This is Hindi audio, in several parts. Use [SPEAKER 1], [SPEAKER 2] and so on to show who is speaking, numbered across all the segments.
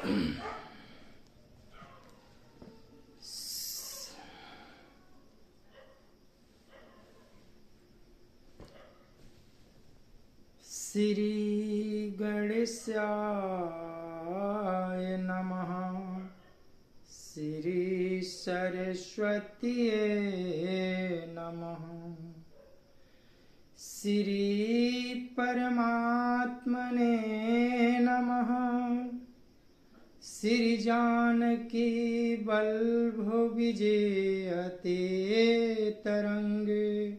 [SPEAKER 1] श्री गणेशाय नमः। श्री सरस्वतीये नमः। श्री परमात्मने नमः। श्री जानकी वल्लभ विजयते तरंगे।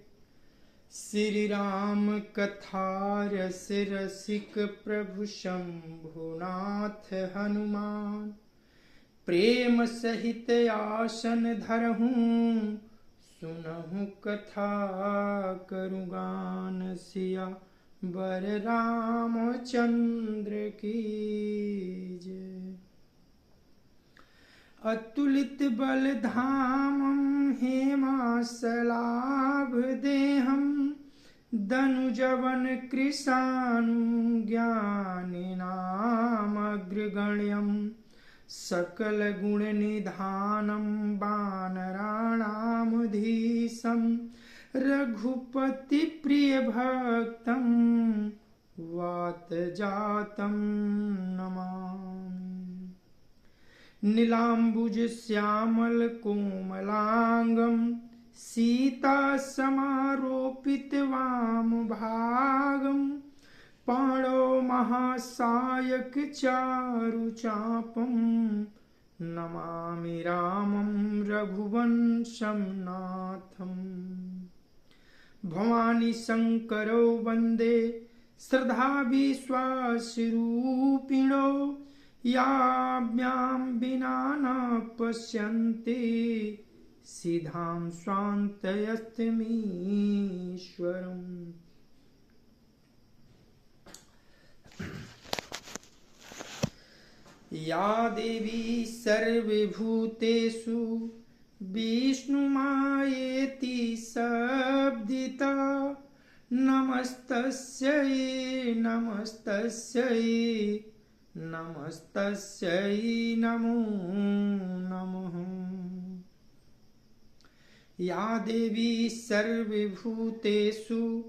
[SPEAKER 1] श्री राम कथा रस रसिक प्रभु शंभुनाथ हनुमान। प्रेम सहित आसन धरहूँ सुनहु कथा करु गान। सिया बर रामचंद्र की जय। अतुलित बल धामं हेमासलाभ देहं। धनुजवन कृशानु ज्ञानिनामग्रगण्यं। सकल गुण निधानं वानराणामधीशं। रघुपति प्रिय भक्तं वातजातं नमामि। नीलाम्बुज श्यामल कोमलांगं। सीता समारोपित वाम भागं। पाणौ महासायक चारु चापं। नमामि रामं रघुवंशं नाथम्। भवानी शंकरौ वंदे श्रद्धा विश्वासरूपिणौ। याभ्यां विना न पश्यन्ति सिद्धां स्वान्तयस्तमीश्वरम्। या देवी सर्वभूतेषु विष्णुमायेति शब्दिता। नमस्तस्यै नमस्तस्यै नमस्तस्यै नमो नमः। या देवी सर्वभूतेषु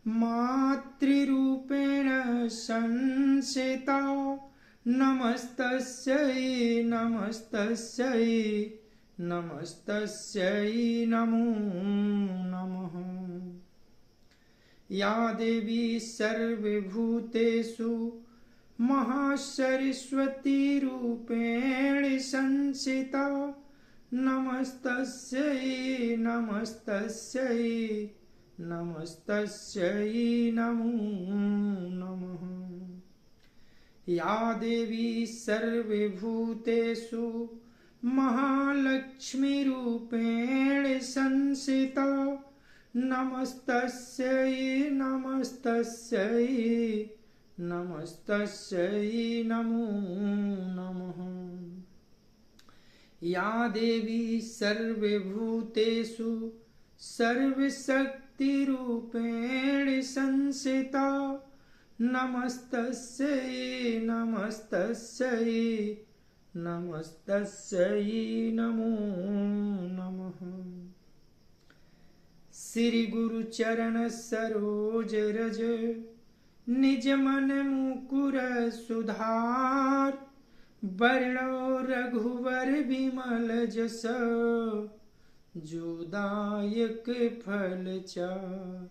[SPEAKER 1] मातृरूपेण संस्थिता। नमस्तस्यै नमस्तस्यै नमस्तस्यै नमो नमः। या देवी सर्वभूतेषु महासरस्वती रूपेण संस्थिता। नमस्तस्यै नमस्तस्यै नमस्तस्यै नमो नमः। या देवी सर्वभूतेषु महालक्ष्मी रूपेण संस्थिता। नमस्तस्यै नमस्तस्यै नमस्तस्यै नमो नमः। या देवी सर्वभूतेषु सर्वशक्तिरूपेण संस्थिता। नमस्तस्यै नमस्तस्यै नमस्तस्यै नमो नमः। श्री गुरु चरण सरोज रज निज मन मुकुर सुधार। वर्णो रघुवर विमल जस जोदायक फल चार।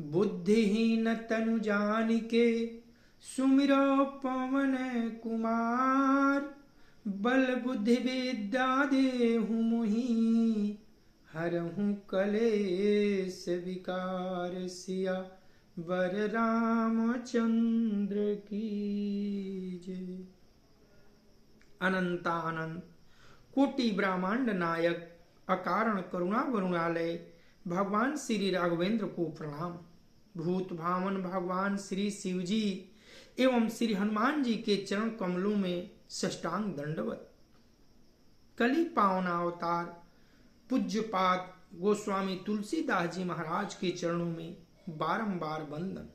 [SPEAKER 1] बुद्धिहीन तनु जानिके सुमिरो पवन कुमार। बल बुद्धि विद्या देहु मोहि हरहु कलेश विकार। सिया वर रामचंद्र की जय। अनंतानंत कोटि ब्रह्मांड नायक अकारण करुणा वरुणालय भगवान श्री राघवेंद्र को प्रणाम। भूत भावन भगवान श्री शिव जी एवं श्री हनुमान जी के चरण कमलों में साष्टांग दंडवत। कली पावना अवतार पूज्यपाद गोस्वामी तुलसीदास जी महाराज के चरणों में बारंबार वंदन।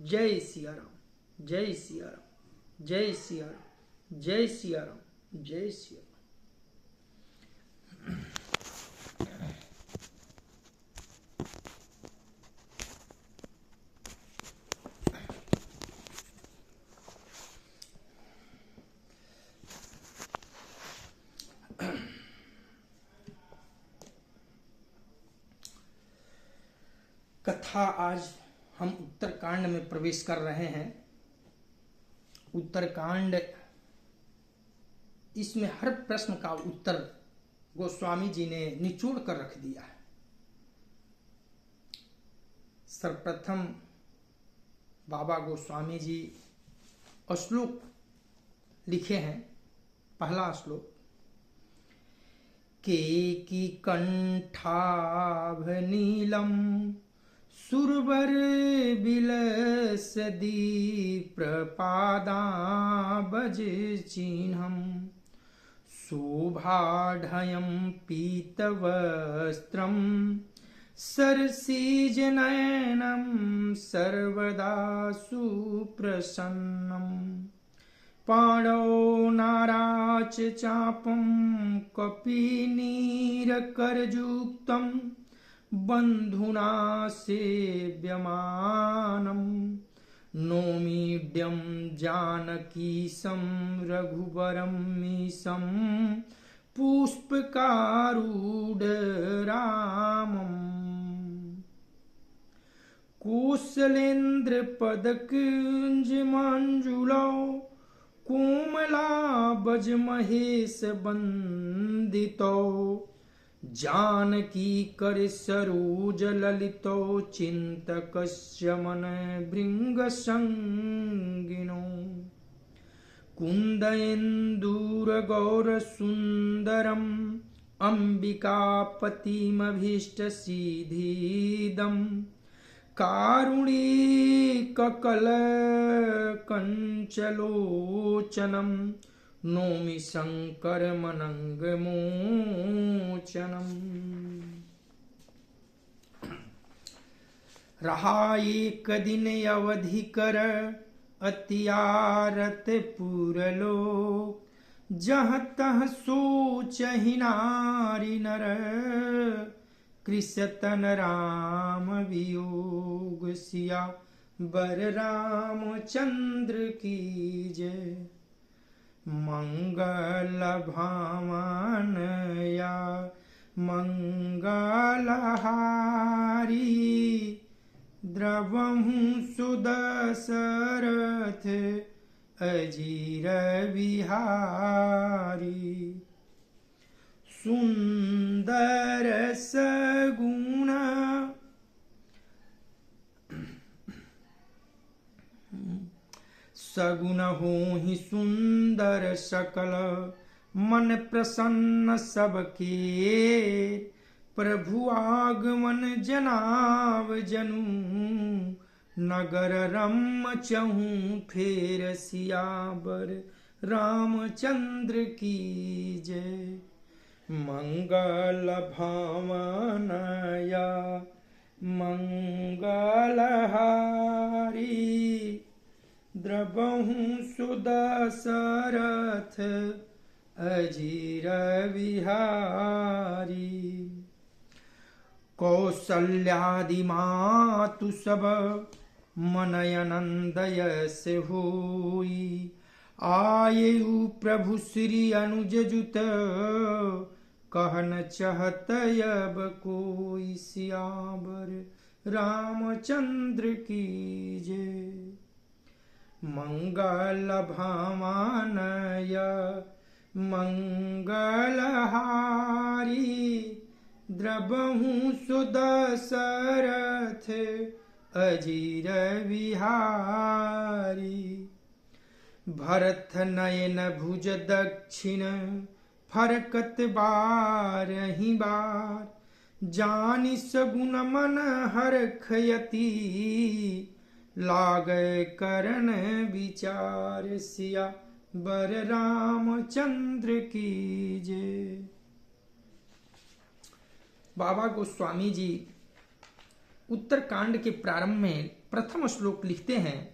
[SPEAKER 1] जय सिया राम, जय सिया राम, जय सिया राम, जय सिया राम, जय सिया राम। कथा आज हम उत्तरकांड में प्रवेश कर रहे हैं। उत्तरकांड, इसमें हर प्रश्न का उत्तर गोस्वामी जी ने निचोड़ कर रख दिया है। सर्वप्रथम बाबा गोस्वामी जी श्लोक लिखे हैं। पहला श्लोक, केकी कंठाभ नीलम सुरवर बिलसदी प्रपादाबज चिह्नम शोभाढयं पीतवस्त्रं सरसीजनयनं सर्वदा सुप्रसन्नं पाणौ नाराच चापं कपिनीरकरयुक्तं बन्धुना सेव्यमानं नौमीड्यं जानकीशं रघुवरमीशं पुष्पकारूढरामम् कौसलेन्द्रपदकुञ्जमञ्जुलौ कोमलाब्जमहेशवन्दितौ जानकी कर सरोज ललितो चिंतकस्य मन भृंगसंगिनो कुन्दयेन्दुरगौरसुन्दरम् अम्बिकापतिमभीष्टसिद्धिदम् कारुणिककलकञ्चलोचनं नौमि शंकरमनंगमोचनम्। रहा एक दिन अवधि कर अतियारत पुरलोक जहाँ तह सोचहि नारी नर कृषतन राम वियोग सिया बर रामचंद्र की जय। मंगल भावन या मंगलहारी द्रवहु सुदशरथ अजीर विहारी सुंदर सगुण सगुण होहि सुंदर सकल मन प्रसन्न सबके प्रभु आगमन जनाव जनु नगर रम चहु फेर सियावर रामचंद्र की जय। मंगल भावन या मंगलहारी द्रवहु सुदशरथ अजीर विहारी कौसल्यादि मातु सब मनयनंदयस होई आयु प्रभु श्री अनुज जुत कहन चहत अब कोई सियावर रामचंद्र की जय। मंगल भावन या मंगलहारी द्रवहु सुदशरथ अजीर विहारी भरत नयन भुज दक्षिण फरकत बारहि बार जानि सगुन मन हरखयति लागय करण विचार सिया बर रामचंद्र की जय। बाबा गोस्वामी जी उत्तरकांड के प्रारंभ में प्रथम श्लोक लिखते हैं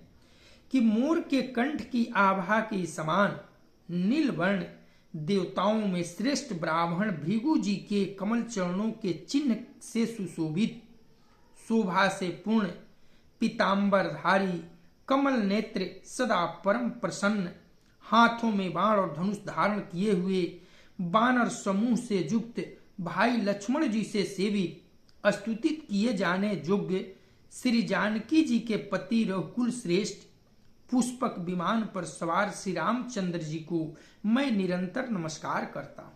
[SPEAKER 1] कि मोर के कंठ की आभा के समान नीलवर्ण देवताओं में श्रेष्ठ ब्राह्मण भृगु जी के कमल चरणों के चिन्ह से सुशोभित, शोभा से पूर्ण, पीतांबरधारी, कमल नेत्र, सदा परम प्रसन्न, हाथों में बाण और धनुष धारण किए हुए, वानर समूह से युक्त भाई लक्ष्मण जी से सेवित, स्तुतित किए जाने योग्य श्री जानकी जी के पति रघुकुल श्रेष्ठ, पुष्पक विमान पर सवार श्री रामचंद्र जी को मैं निरंतर नमस्कार करता हूं।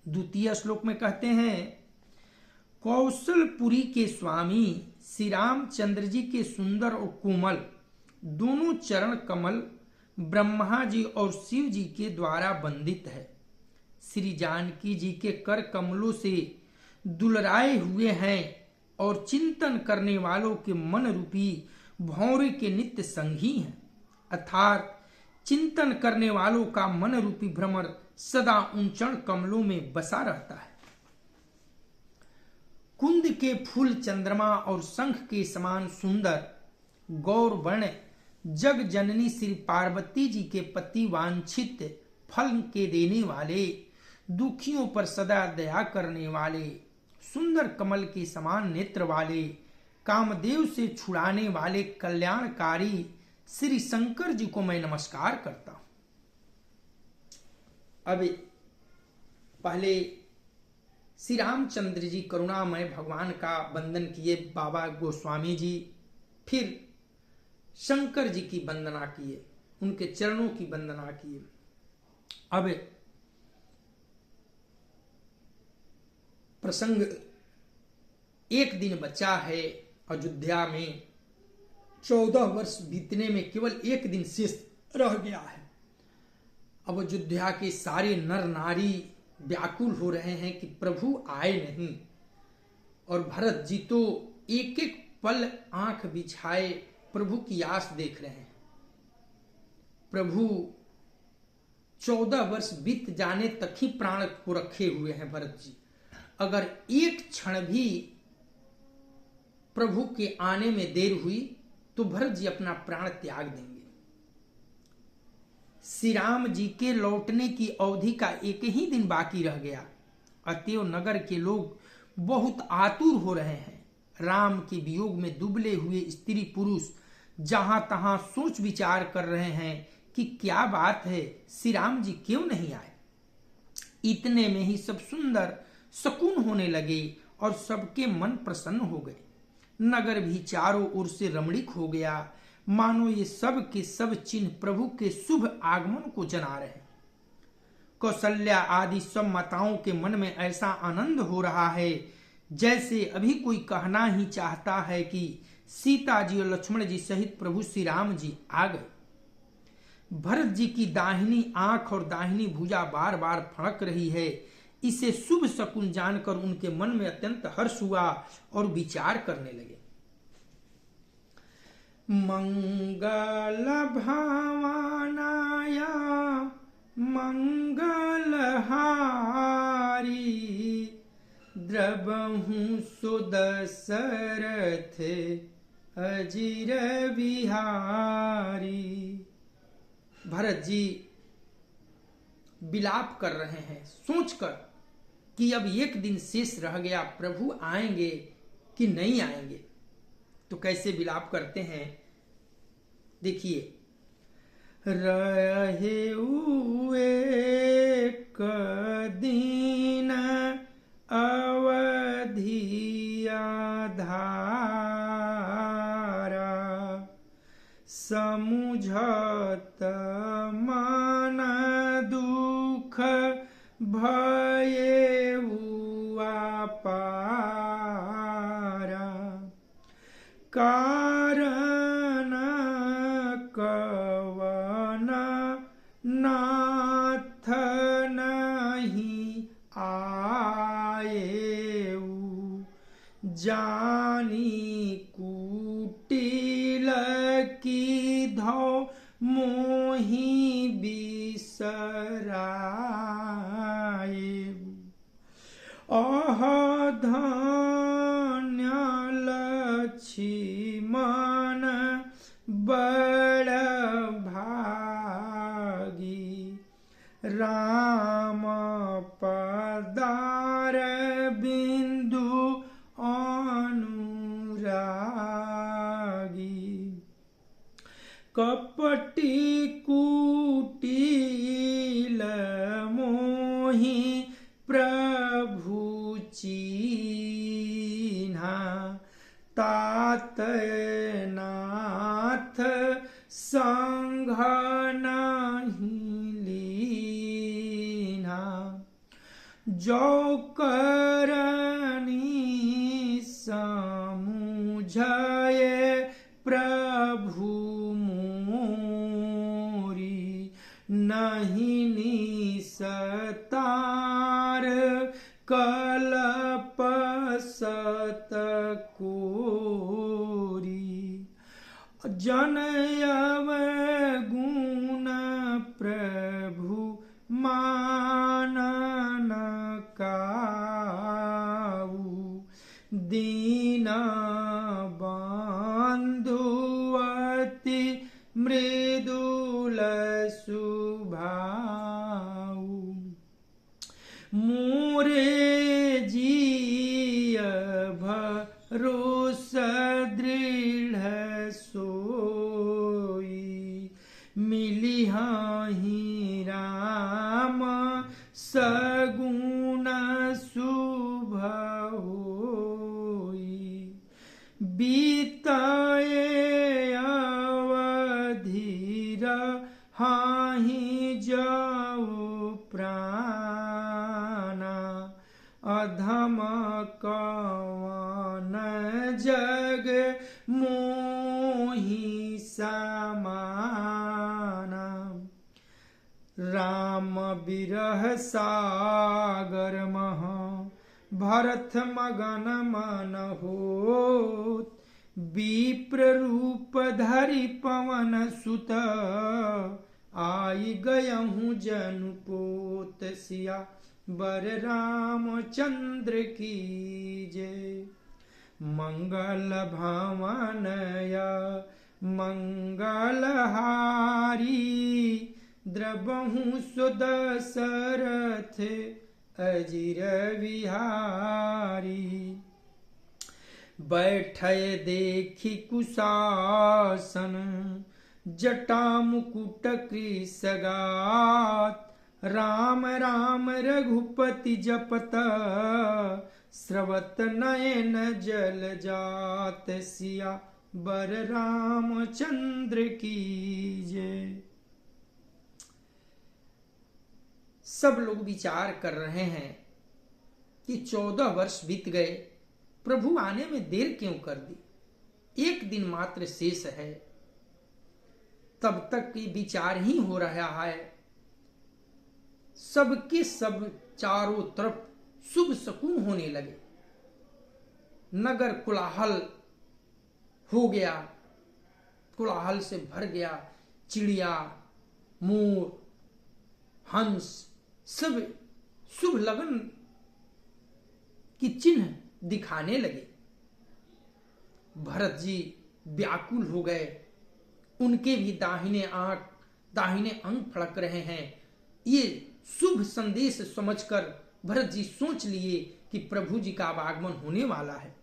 [SPEAKER 1] द्वितीय श्लोक में कहते हैं, कौशलपुरी के स्वामी श्री रामचंद्र जी के सुंदर और कोमल दोनों चरण कमल ब्रह्मा जी और शिव जी के द्वारा वंदित है। श्री जानकी जी के कर कमलों से दुलराए हुए हैं और चिंतन करने वालों के मन रूपी भौरे के नित्य संगी हैं, अर्थात चिंतन करने वालों का मन रूपी भ्रमर सदा उन चरण कमलों में बसा रहता है। कुंद के फूल चंद्रमा और शंख के समान सुंदर गौर वर्ण जग जननी श्री पार्वती जी के पति वांछित फल के देने वाले, दुखियों पर सदा दया करने वाले, सुंदर कमल के समान नेत्र वाले, कामदेव से छुड़ाने वाले कल्याणकारी श्री शंकर जी को मैं नमस्कार करता हूं। अब पहले श्री रामचंद्र जी करुणामय भगवान का वंदन किए बाबा गोस्वामी जी, फिर शंकर जी की वंदना किए, उनके चरणों की वंदना किए। अब प्रसंग एक दिन बचा है। अयोध्या में 14 वर्ष बीतने में केवल एक दिन शेष रह गया है। अब अयोध्या के सारे नर नारी व्याकुल हो रहे हैं कि प्रभु आए नहीं, और भरत जी तो एक एक पल आंख बिछाए प्रभु की आस देख रहे हैं। प्रभु 14 वर्ष बीत जाने तक ही प्राण को रखे हुए हैं भरत जी। अगर एक क्षण भी प्रभु के आने में देर हुई तो भरत जी अपना प्राण त्याग देंगे। श्री राम जी के लौटने की अवधि का एक ही दिन बाकी रह गया। अतएव नगर के लोग बहुत आतुर हो रहे हैं। राम के वियोग में दुबले हुए स्त्री पुरुष जहां तहां सोच विचार कर रहे हैं कि क्या बात है, श्री राम जी क्यों नहीं आए। इतने में ही सब सुंदर सकून होने लगे और सबके मन प्रसन्न हो गए। नगर भी चारों ओर से रमणीक हो गया, मानो ये सब के सब चिन्ह प्रभु के शुभ आगमन को जना रहे हैं। कौशल्या आदि सब माताओं के मन में ऐसा आनंद हो रहा है जैसे अभी कोई कहना ही चाहता है कि सीता जी और लक्ष्मण जी सहित प्रभु श्री राम जी आ गए। भरत जी की दाहिनी आंख और दाहिनी भुजा बार बार फड़क रही है। इसे शुभ शकुन जानकर उनके मन में अत्यंत हर्ष हुआ और विचार करने लगे। मंगल भावनाया मंगलहारी, द्रवहु सुदशरथ अजिर बिहारी। भरत जी विलाप कर रहे हैं सोचकर कि अब एक दिन शेष रह गया, प्रभु आएंगे कि नहीं आएंगे। तो कैसे विलाप करते हैं देखिए। रहे एक दिन अवधिया धारा, समुझत मन दुख भये हुआ पारा। कारण कवन नाथ नहीं आएऊ, जानी कुटिल की धौ मोहि बिसराए। अह धन्य लक्ष्मण बड़ भागी, राम पदार बिंदु अनुरागी। कपटी कुटिल मोहि प्रभु चीन्हा। तात नाथ संघ नहीं लीन्हा। जो करनी समुझय प्रभु मोरी। नहीं निसतार कलप सत कोरी। जनयव गुण प्रभु मानन काऊ। दीन बंधुअति मृदुल सुभाऊ। मोरे जिय भरोस दृढ़ सोई। मिलिहि राम सगुण शुभ होई। बीतये अवधि रहाहि जाओ प्राणा। अधम कवन जग मोहि समाना। राम बिरह सागर मह भरत मगन मन होत। विप्र रूप धरि पवन सुत आई गयहूँ जनुपोत। सिया बर रामचंद्र की जय। मंगल भवनय मंगलहारी। द्रबहु सुदशरथ अजिर विहारी। बैठय देखि कुशासन जटा मुकुट कृसगात। राम राम रघुपति जपत स्रवत नयन जल जात। सिया बर रामचंद्र की जय। सब लोग विचार कर रहे हैं कि 14 वर्ष बीत गए, प्रभु आने में देर क्यों कर दी, एक दिन मात्र शेष है। तब तक की विचार ही हो रहा है। सबके सब चारों तरफ शुभ शकुन होने लगे। नगर कोलाहल हो गया, कोलाहल से भर गया। चिड़िया, मोर, हंस सब शुभ लगन की चिन्ह दिखाने लगे। भरत जी व्याकुल हो गए। उनके भी दाहिने आंख, दाहिने अंग फड़क रहे हैं। ये शुभ संदेश समझकर भरत जी सोच लिए कि प्रभु जी का आगमन होने वाला है,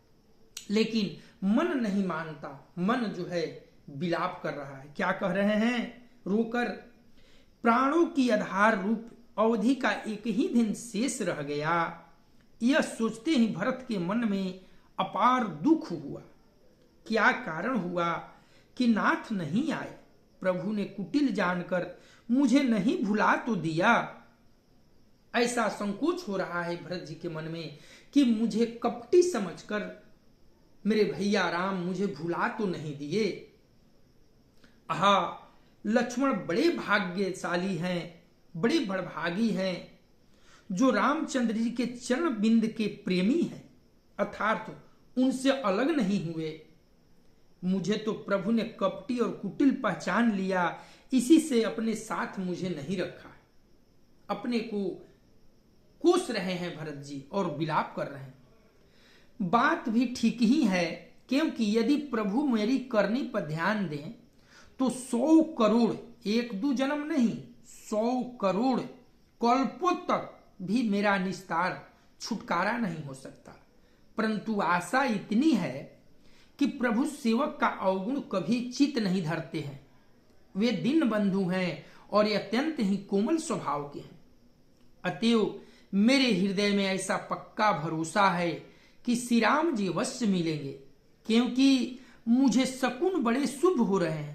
[SPEAKER 1] लेकिन मन नहीं मानता। मन जो है विलाप कर रहा है। क्या कह रहे हैं रोकर? प्राणों की आधार रूप अवधि का एक ही दिन शेष रह गया। यह सोचते ही भरत के मन में अपार दुख हुआ। क्या कारण हुआ कि नाथ नहीं आए? प्रभु ने कुटिल जानकर मुझे नहीं भुला तो दिया। ऐसा संकोच हो रहा है भरत जी के मन में कि मुझे कपटी समझकर मेरे भैया राम मुझे भुला तो नहीं दिए। आहा, लक्ष्मण बड़े भाग्यशाली हैं, बड़े बड़भागी हैं, जो रामचंद्र जी के चरण बिंद के प्रेमी हैं, अर्थात उनसे अलग नहीं हुए। मुझे तो प्रभु ने कपटी और कुटिल पहचान लिया, इसी से अपने साथ मुझे नहीं रखा। अपने को कोस रहे हैं भरत जी और विलाप कर रहे हैं। बात भी ठीक ही है, क्योंकि यदि प्रभु मेरी करनी पर ध्यान दें तो 100 करोड़, 1-2 जन्म नहीं, 100 करोड़ कल्पों तक भी मेरा निस्तार छुटकारा नहीं हो सकता, परंतु आशा इतनी है कि प्रभु सेवक का अवगुण कभी चित नहीं धरते हैं। वे दीन बंधु हैं और ये अत्यंत ही कोमल स्वभाव के हैं। अतएव मेरे हृदय में ऐसा पक्का भरोसा है कि श्री राम जी अवश्य मिलेंगे, क्योंकि मुझे शकुन बड़े शुभ हो रहे हैं।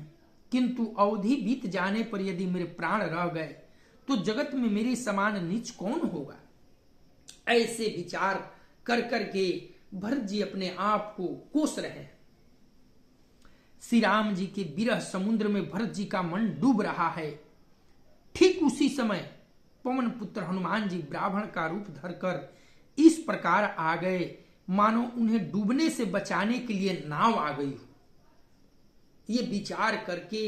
[SPEAKER 1] किंतु अवधि बीत जाने पर यदि मेरे प्राण रह गए तो जगत में मेरे समान नीच कौन होगा। ऐसे विचार कर करके भरत जी अपने आप को कोस रहे हैं। श्री राम जी के विरह समुद्र में भरत जी का मन डूब रहा है। ठीक उसी समय पवन पुत्र हनुमान जी ब्राह्मण का रूप धरकर इस प्रकार आ गए मानो उन्हें डूबने से बचाने के लिए नाव आ गई हो। ये विचार करके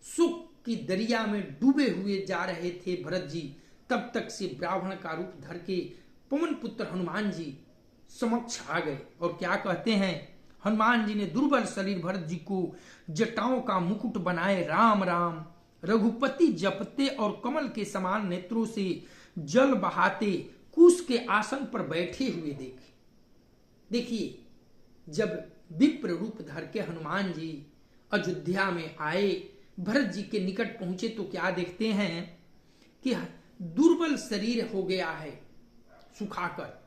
[SPEAKER 1] सुख की दरिया में डूबे हुए जा रहे थे भरत जी, तब तक से ब्राह्मण का रूप धर के पवन पुत्र हनुमान जी समक्ष आ गए और क्या कहते हैं। हनुमान जी ने दुर्बल शरीर भरत जी को जटाओं का मुकुट बनाए राम राम रघुपति जपते और कमल के समान नेत्रों से जल बहाते कुश के आसन पर बैठे हुए देखे। देखिए, जब विप्र रूप धर के हनुमान जी अयोध्या में आए, भरत जी के निकट पहुंचे तो क्या देखते हैं कि दुर्बल शरीर हो गया है सुखाकर।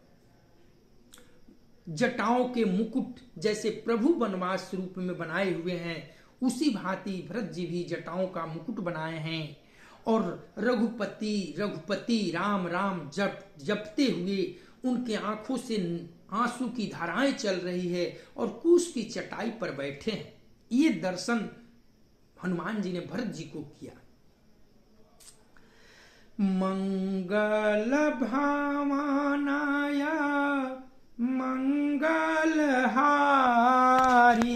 [SPEAKER 1] जटाओं के मुकुट जैसे प्रभु वनवास रूप में बनाए हुए हैं, उसी भांति भरत जी भी जटाओं का मुकुट बनाए हैं और रघुपति रघुपति राम राम जपते हुए उनके आंखों से आंसू की धाराएं चल रही है और कुश की चटाई पर बैठे हैं। ये दर्शन हनुमान जी ने भरत जी को किया। मंगल भावनाया मंगल हारी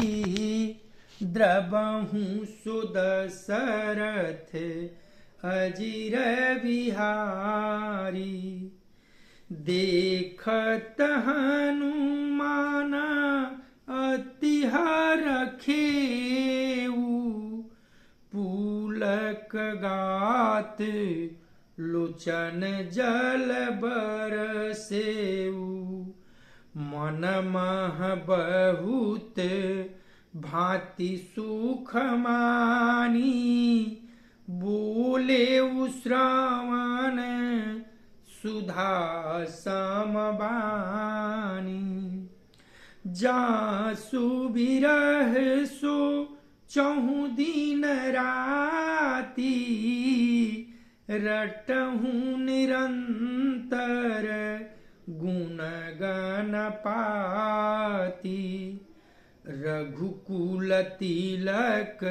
[SPEAKER 1] द्रबहु सुदशरथ अजिर बिहारी देखत हनुमान अतिहर खेऊ पुलक गात लोचन जल बरसेऊ मन मह बहुत भांति सुख मानी बोले श्रवण सुधा समबानी जासु बिरह सो चहु दिन राती रटहु निरंतर गुण गण पाती रघुकुल तिलक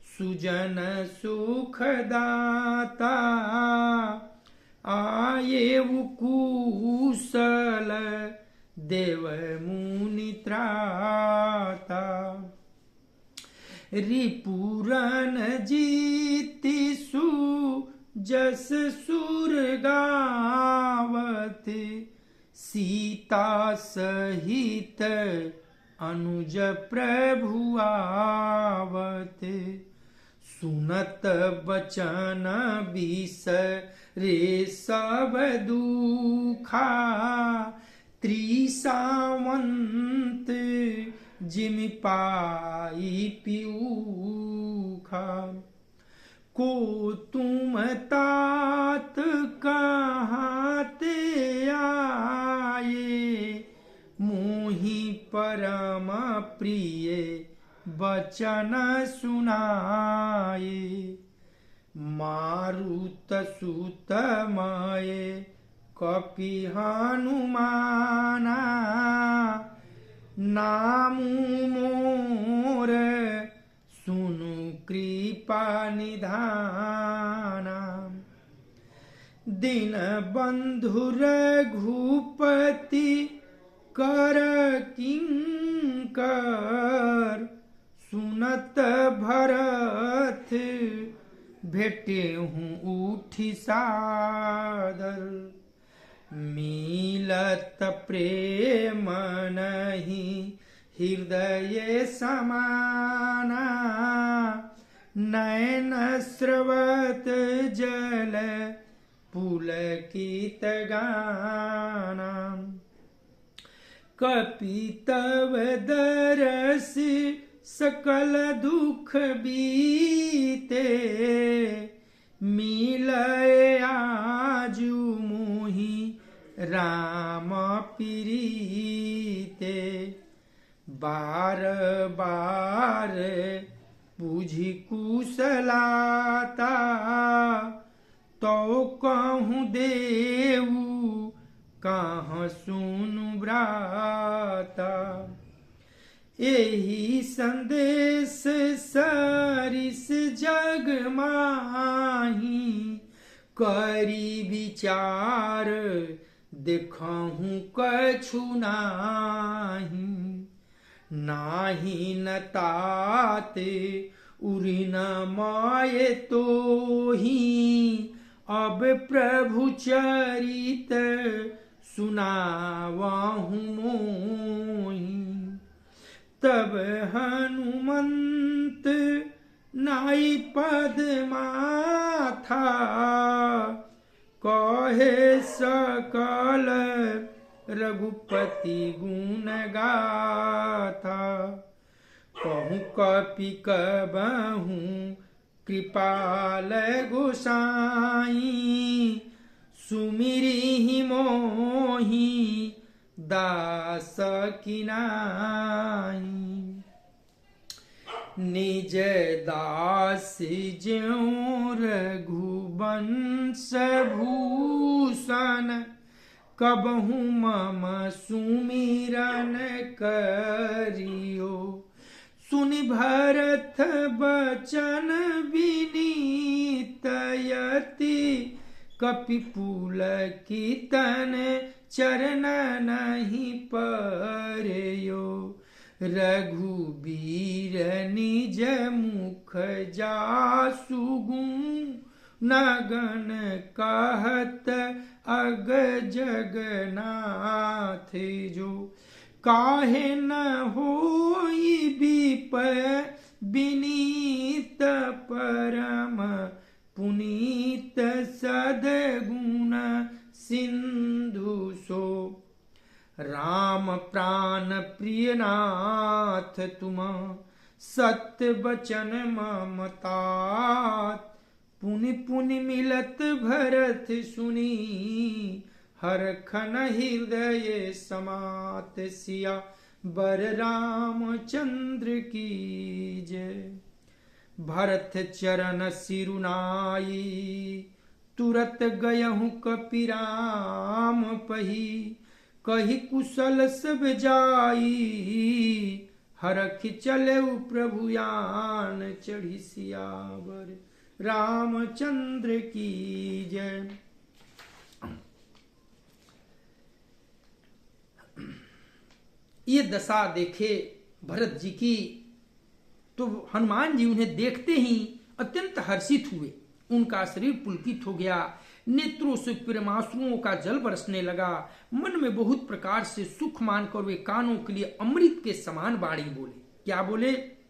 [SPEAKER 1] सुजन सुखदाता आये कुशल देव मुनि त्राता रिपुरन जीति सु जस सुर गावत सीता सहित अनुज प्रभु आवत सुनत बचन बिसरे सब दुखा त्रिसावंत जिमि पाई पीयूखा को तुम तात कहाँ ते आए मोहि परम प्रिय बचन सुनाए मारुत सुत माये कपि हनुमाना नामु मोर सुनु कृपा निधाना दिन बंधु रघुपति कर किंकर सुनत भरत भेटे हूँ उठी सादर मिलत प्रेम नहीं हृदय समाना नयन स्रवत जल पुलकित गाना। कपितव दरस सकल दुख बीते, मिलय आजु मोहि राम प्रीते। बार बार बुझि कुशलाता, तो कहूँ देऊ कहाँ सुनु ब्राता। एही संदेश सरिस जग माही, करी विचार देखहूँ कछु नाही। नाही न ताते उरी न माये तोही, अब प्रभु चरित सुनावहु मोहि। तब हनुमंत नाई पद माथा, कहे सकल रघुपति गुण गाथा। कहूँ कपि कबहू कृपाल गोसाई, सुमिरि मोहि दास किनाई। निज दास ज्यों रघुवंश भूषण, कबहू मम सुमिरन करियो। सुनि भरत बचन विनीत यति, कपि पुलकितन चरण नहीं परयो। रघुबीर निज मुख जासु नगन कहत अग जगन्नाथ जो। काहे न होई विपय विनीत परम पुनीत सद्गुण सिंधु सो। राम प्राण प्रिय नाथ तुम, सत्य बचन ममतात। पुनि पुनि मिलत भरत सुनी, हरखन हृदय समात। सिया बर रामचंद्र की जय। भरत चरण सिरुनाई, तुरत गयहु कपिराम पही। कही कुशल सब जाई, हरख चलऊ प्रभु यान चढ़ी। सियावर रामचंद्र की जय। ये दशा देखे भरत जी की तो हनुमान जी उन्हें देखते ही अत्यंत हर्षित हुए। उनका शरीर पुलकित हो गया, नेत्रों से प्रेमाश्रुओं का जल बरसने लगा। मन में बहुत प्रकार से सुख मानकर वे कानों के लिए अमृत के समान वाणी बोले। क्या बोले?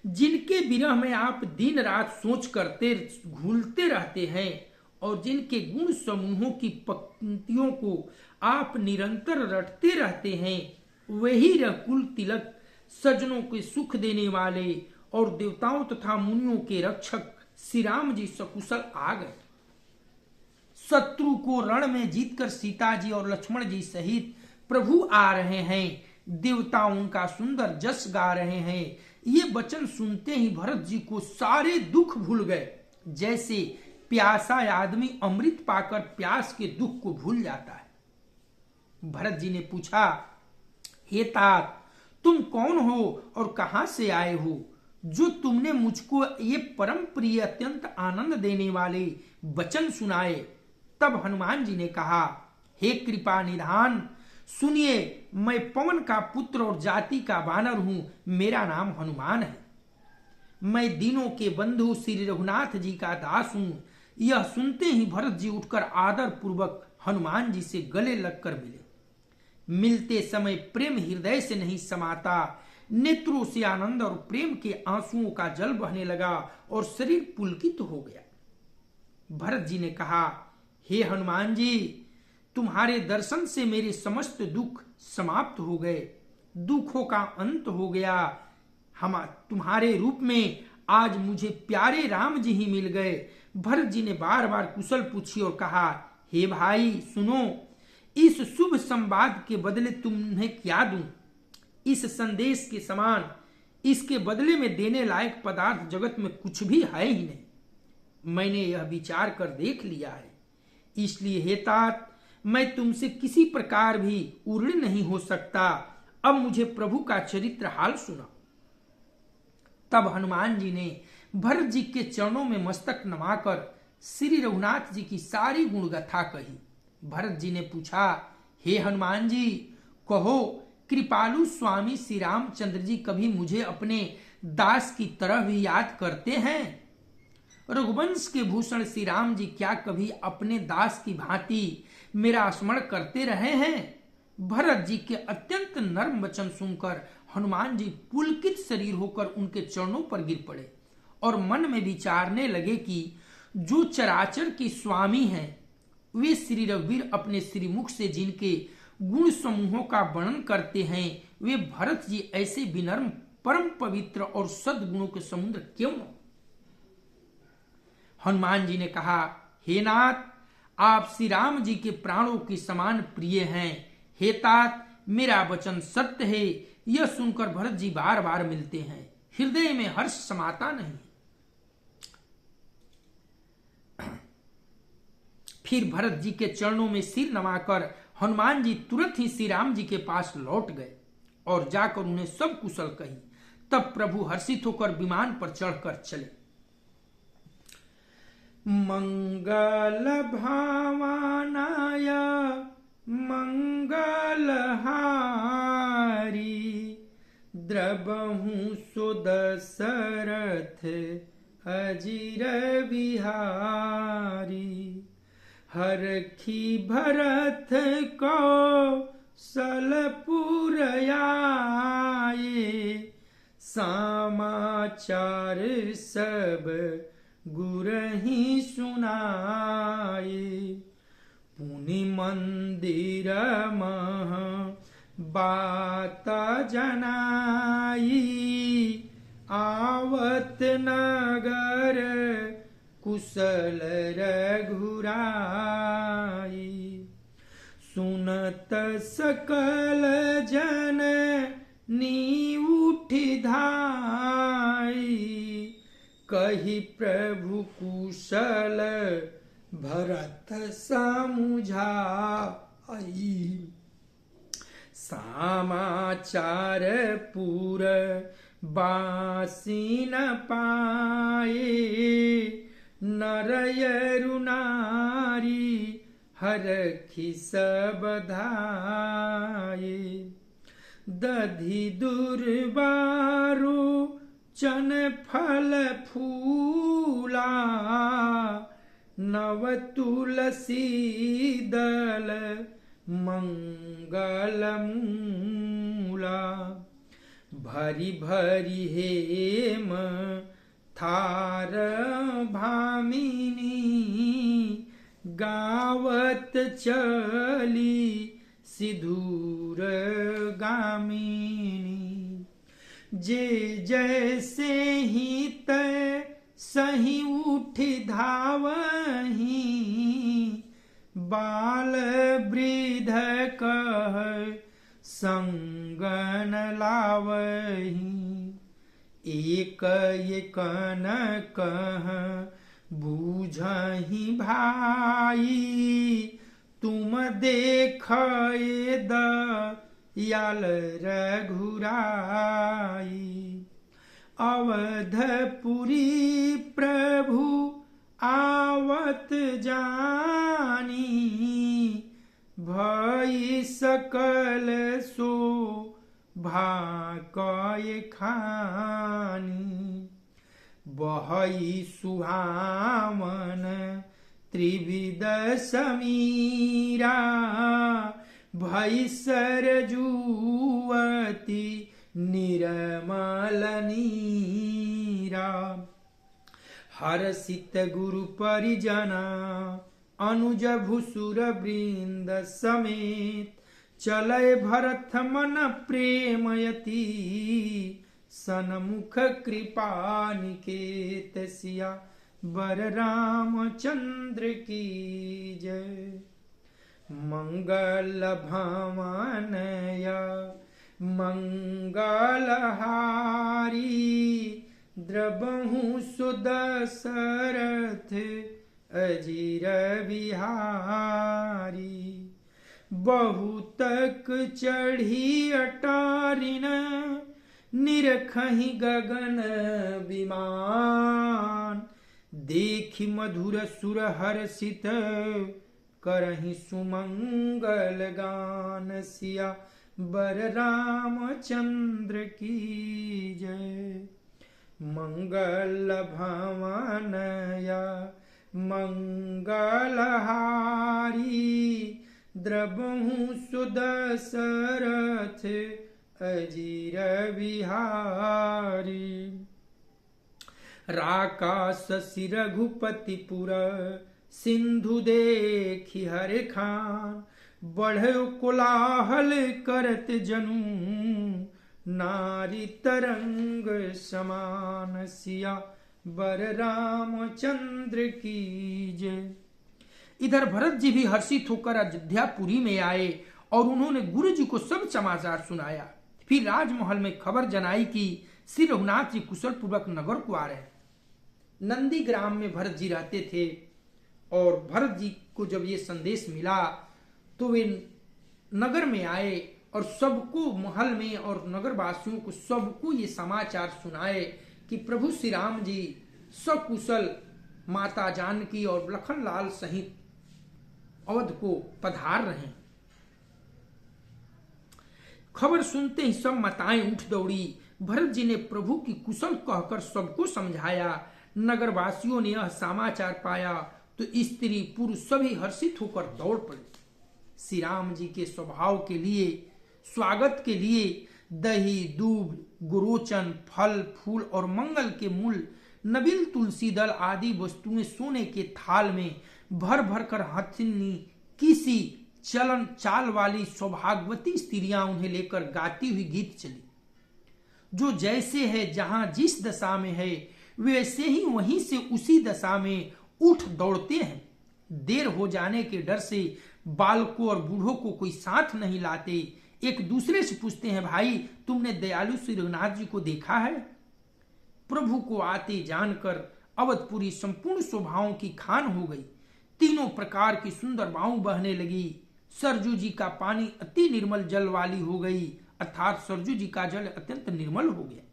[SPEAKER 1] जिनके विरह में आप दिन रात सोच करते घूलते रहते हैं और जिनके गुण समूहों की पंक्तियों को आप निरंतर रटते रहते हैं, वही रघुकुल तिलक, सज्जनों के सुख देने वाले और देवताओं तथा मुनियों के रक्षक श्री राम जी सकुशल आ गए। शत्रु को रण में जीतकर सीता जी और लक्ष्मण जी सहित प्रभु आ रहे हैं। देवताओं का सुंदर जस गा रहे हैं। ये वचन सुनते ही भरत जी को सारे दुख भूल गए। जैसे प्यासा आदमी अमृत पाकर प्यास के दुख को भूल जाता है। भरत जी ने पूछा, हे तात, तुम कौन हो और कहां से आए हो, जो तुमने मुझको ये परम प्रिय अत्यंत आनंद देने वाले वचन सुनाए। तब हनुमान जी ने कहा, हे कृपा निधान, सुनिए, मैं पवन का पुत्र और जाति का वानर हूं। मेरा नाम हनुमान है। मैं दीनों के बंधु श्री रघुनाथ जी का दास हूं। यह सुनते ही भरत जी उठकर आदर पूर्वक हनुमान जी से गले लगकर मिले। मिलते समय प्रेम हृदय से नहीं समाता। नेत्रों से आनंद और प्रेम के आंसुओं का जल बहने लगा और शरीर पुलकित हो गया। भरत जी ने कहा, हे हनुमान जी, तुम्हारे दर्शन से मेरे समस्त दुख समाप्त हो गए, दुखों का अंत हो गया। हम तुम्हारे रूप में आज मुझे प्यारे राम जी ही मिल गए। भरत जी ने बार बार कुशल पूछी और कहा, हे भाई सुनो, इस शुभ संवाद के बदले तुम्हें क्या दूं? इस संदेश के समान इसके बदले में देने लायक पदार्थ जगत में कुछ भी है ही नहीं। मैंने यह विचार कर देख लिया है, इसलिए हे तात, मैं तुमसे किसी प्रकार भी उऋण नहीं हो सकता। अब मुझे प्रभु का चरित्र हाल सुना। तब हनुमान जी ने भरत जी के चरणों में मस्तक नमाकर श्री रघुनाथ जी की सारी गुणगाथा कही। भरत जी ने पूछा, हे हनुमान जी, कहो, कृपालु स्वामी श्री रामचंद्र जी कभी मुझे अपने दास की तरह भी याद करते हैं? रघुवंश के भूषण श्री राम जी क्या कभी अपने दास की भांति मेरा स्मरण करते रहे हैं? भरत जी के अत्यंत नर्म वचन सुनकर हनुमान जी पुलकित शरीर होकर उनके चरणों पर गिर पड़े और मन में विचारने लगे कि जो चराचर के स्वामी हैं, वे श्री रघुवीर अपने श्रीमुख से जिनके गुण समूहों का वर्णन करते हैं, वे भरत जी ऐसे विनम्र, परम पवित्र और सद्गुणों के समुद्र क्यों? हनुमान जी ने कहा, हे नाथ, आप श्री राम जी के प्राणों के समान प्रिय हैं। हे तात, मेरा वचन सत्य है। यह सुनकर भरत जी बार बार मिलते हैं, हृदय में हर्ष समाता नहीं। फिर भरत जी के चरणों में सिर नवाकर हनुमान जी तुरंत ही श्री राम जी के पास लौट गए और जाकर उन्हें सब कुशल कही। तब प्रभु हर्षित होकर विमान पर चढ़कर चले। मंगल भावनाय मंगलहारी, द्रबहु सुदशरथ अजिर बिहारी। हरखी भरत को सलपुर आए, समाचार सब गुरहि सुनाए। पुनि मंदिर मह बात जनाई, आवत नगर कुशल रघुराई। सुनत सकल जन नी उठि धाई, कही प्रभु कुशल भरत समुझाई। समाचार पुर बासी न पाए, नरयरु नारी हरखि सब धाये। दधि दुर्बारु चन फल फूला, नव तुलसी दल मंगल मूला। भरी भरी हेम थार भामिनी, गावत चली सिधूर गामिनी। जे जैसे ही तय सही उठ धावही, बाल वृद्ध कह संगन लावही। एक एक न कह बूझहि भाई, तुम देख दयाल रघुराई। अवधपुरी प्रभु आवत जानी, भई सकल सो भाकय खानी। बहई सुहावन त्रिविध समीरा, भई सरजुवती निर्मल नीरा। हर्षित गुरु परिजना अनुज भूसुर वृंद समेत चलय भरत मन प्रेमयती सनमुख कृपा निकेत सिया बर रामचंद्र की जय। मंगल भवनया मंगलहारी द्रबहु सुदशरथ अजीर बिहारी बहुतक चढ़ी अटारिन निरखहि गगन विमान देखि मधुर सुर हर्षित करहि सुमंगल गान सिया बर रामचंद्र की जय। मंगल भवनया मंगलहारी द्रबहु सुदशरथ अजीर बिहारी राकाश सिर रघुपतिपुर सिंधु देखि हर खान बढ़ो कोलाहल करत जनु नारी तरंग समान सिया बर रामचंद्र की जय। इधर भरत जी भी हर्षित होकर अयोध्यापुरी में आए और उन्होंने गुरु जी को सब समाचार सुनाया। फिर राजमहल में खबर जनाई कि श्री रघुनाथ जी कुशल पूर्वक नगर को आ रहे हैं। नंदी ग्राम में भरत जी रहते थे और भरत जी को जब ये संदेश मिला तो वे नगर में आए और सबको महल में और नगर वासियों को सबको ये समाचार सुनाए कि प्रभु श्री राम जी सकुशल माता जानकी और लखनलाल सहित अवध को पधार रहे हैं। खबर सुनते ही सब माताएं उठ दौड़ी। भरत जी ने प्रभु की कुशल कहकर सबको समझाया। नगरवासियों ने यह समाचार पाया तो स्त्री पुरुष सभी हर्षित होकर दौड़ पड़े। श्री राम जी के स्वभाव के लिए स्वागत के लिए दही दूब गुरोचन फल फूल और मंगल के मूल नबील तुलसी दल आदि वस्तुएं सोने के थाल में भर भर कर हथिनी किसी चलन चाल वाली सौभाग्यवती स्त्रियां उन्हें लेकर गाती हुई गीत चली। जो जैसे है जहां जिस दशा में है वैसे ही वहीं से उसी दशा में उठ दौड़ते हैं। देर हो जाने के डर से बालकों और बूढ़ों को कोई साथ नहीं लाते। एक दूसरे से पूछते हैं, भाई तुमने दयालु श्री रघुनाथ जी को देखा है? प्रभु को आते जानकर अवधपुरी संपूर्ण स्वभावों की खान हो गई। तीनों प्रकार की सुंदर बाऊ बहने लगी। सरजू जी का पानी अति निर्मल जल वाली हो गई, अर्थात सरजू जी का जल अत्यंत निर्मल हो गया।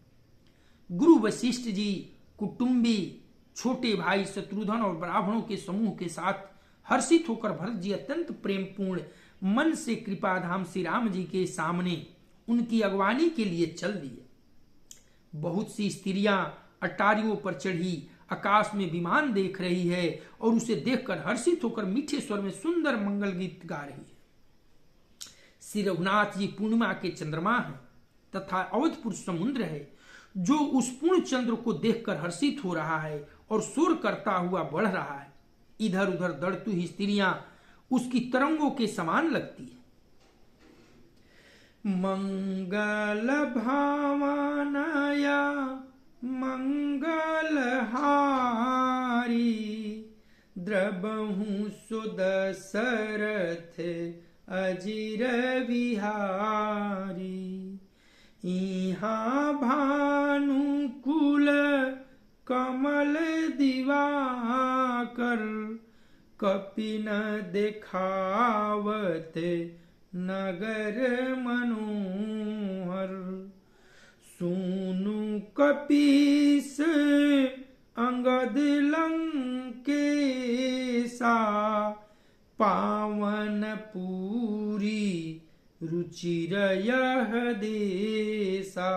[SPEAKER 1] गुरु वशिष्ठ जी कुटुंबी छोटे भाई शत्रुघ्न और ब्राह्मणों के समूह के साथ हर्षित होकर भरत जी अत्यंत प्रेमपूर्ण मन से कृपाधाम श्री राम जी के सामने उनकी अगवानी के लिए चल दिए। बहुत सी स्त्रियां अटारियों पर चढ़ी आकाश में विमान देख रही है और उसे देखकर हर्षित होकर मीठे स्वर में सुंदर मंगल गीत गा रही है। श्री रघुनाथ जी पूर्णिमा के चंद्रमा है तथा अवधपुर समुद्र है जो उस पूर्ण चंद्र को देखकर हर्षित हो रहा है और शोर करता हुआ बढ़ रहा है। इधर उधर दौड़ती हुई स्त्रियां उसकी तरंगों के समान लगती है। मंगल भावनया मंगलहारी द्रबहु सुदशरथ अजीर बिहारी इहाँ भानुकुल कमल दिवाकर कपिन देखावत नगर मनोहर सुनु कपीस अंगद लंकेसा पावन पूरी रुचिर यह देसा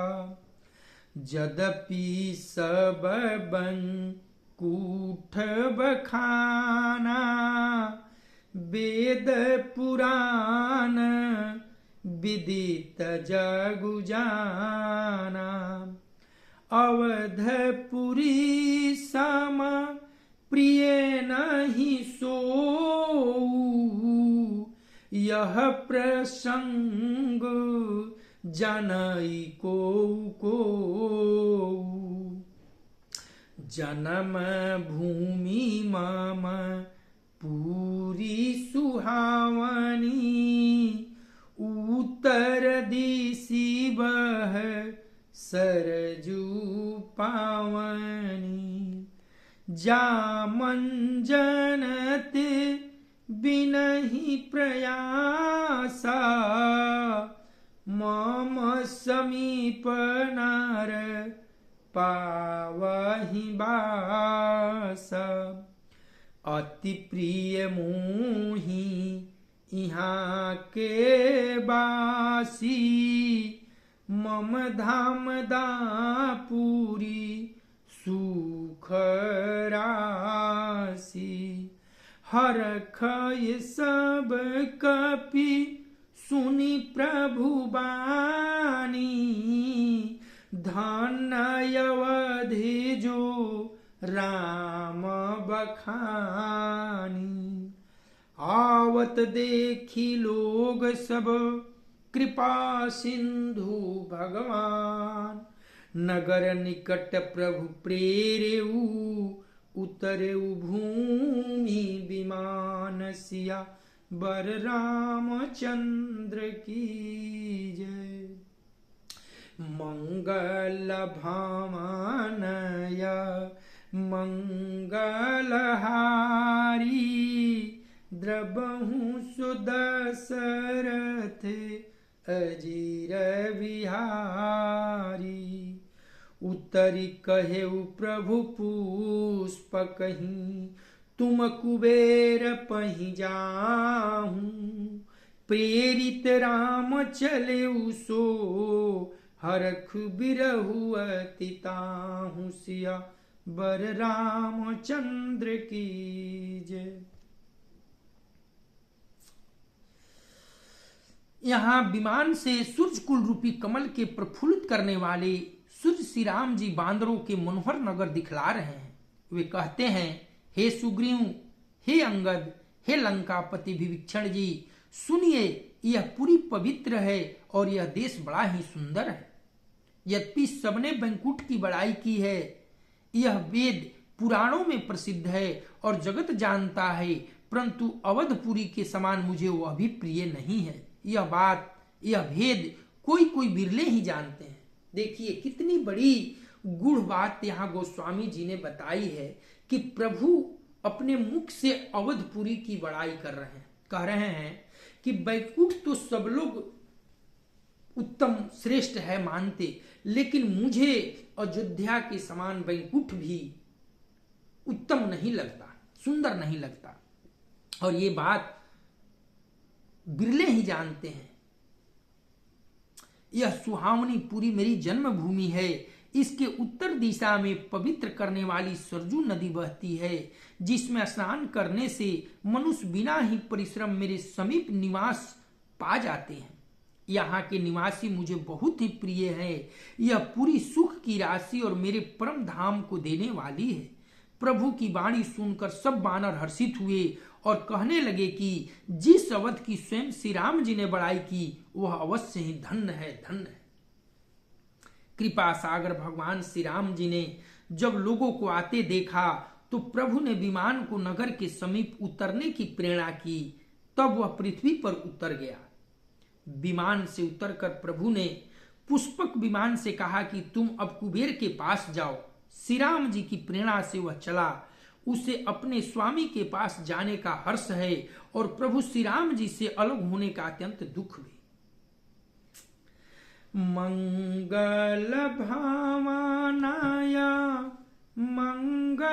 [SPEAKER 1] यद्यपि सब कूठ बखाना वेद पुराण विदित जगु जाना अवधपुरी सम प्रिय नहीं सोऊ, यह प्रसंग जनई को जन्म भूमि मम पूरी सुहावनी, उत्तर दिशि बह सरजू पावनी, जामंजनत बिनहि प्रयासा, मम समीप नर पावहि बास, अति प्रिय मोहि यहाँ के बासी, मम धाम दापुरी सुख राशि, हरख सब कपि सुनि प्रभु बानी, धन्य अवधि जो राम बखानी, आवत देखी लोग सब कृपा सिंधु भगवान, नगर निकट प्रभु प्रेरेऊ, उतरेऊ भूमि विमान, सिया बर रामचंद्र की जय। मंगल भामानय मंगलहारी, द्रबहु सुदशरथ अजीर विहारी, उत्तरी कहेउ प्रभु पुष्प कहीं, तुम कुबेर पहि जाहूं, प्रेरित राम चलेउ सो, हरख बिरहु अति ताहू, सिया बर रामचंद्र की जय। यहाँ विमान से सूर्यकुल रूपी कमल के प्रफुल्लित करने वाले सूर्य श्री राम जी बांदरों के मनोहर नगर दिखला रहे हैं। वे कहते हैं, हे सुग्रीव, हे अंगद, हे लंकापति विभीषण जी, सुनिए, यह पूरी पवित्र है और यह देश बड़ा ही सुंदर है। यद्यपि सबने वैकुंठ की बड़ाई की है, यह वेद पुराणों में प्रसिद्ध है और जगत जानता है, परंतु अवधपुरी के समान मुझे वह भी प्रिय नहीं है। यह बात, यह भेद कोई कोई बिरले ही जानते हैं। देखिए कितनी बड़ी गूढ़ बात यहाँ गोस्वामी जी ने बताई है कि प्रभु अपने मुख से अवधपुरी की बड़ाई कर रहे हैं, कह रहे हैं कि वैकुंठ तो सब लोग उत्तम श्रेष्ठ है मानते, लेकिन मुझे अयोध्या के समान वैकुंठ भी उत्तम नहीं लगता, सुंदर नहीं लगता। और ये बात बिरले ही जानते हैं। यह सुहावनी पुरी मेरी जन्मभूमि है। इसके उत्तर दिशा में पवित्र करने वाली सरजू नदी बहती है, जिसमें स्नान करने से मनुष्य बिना ही परिश्रम मेरे समीप निवास पा जाते हैं। यहाँ के निवासी मुझे बहुत ही प्रिय है। यह पूरी सुख की राशि और मेरे परम धाम को देने वाली है। प्रभु की वाणी सुनकर सब वानर हर्षित हुए और कहने लगे कि जिस अवध की स्वयं श्री राम जी ने बड़ाई की, वह अवश्य ही धन्य है, धन्य है। कृपा सागर भगवान श्री राम जी ने जब लोगों को आते देखा तो प्रभु ने विमान को नगर के समीप उतरने की प्रेरणा की। तब वह पृथ्वी पर उतर गया। विमान से उतरकर प्रभु ने पुष्पक विमान से कहा कि तुम अब कुबेर के पास जाओ। श्री राम जी की प्रेरणा से वह चला। उसे अपने स्वामी के पास जाने का हर्ष है और प्रभु श्री राम जी से अलग होने का अत्यंत दुख भी। मंगल भावनाय मंगलहारी,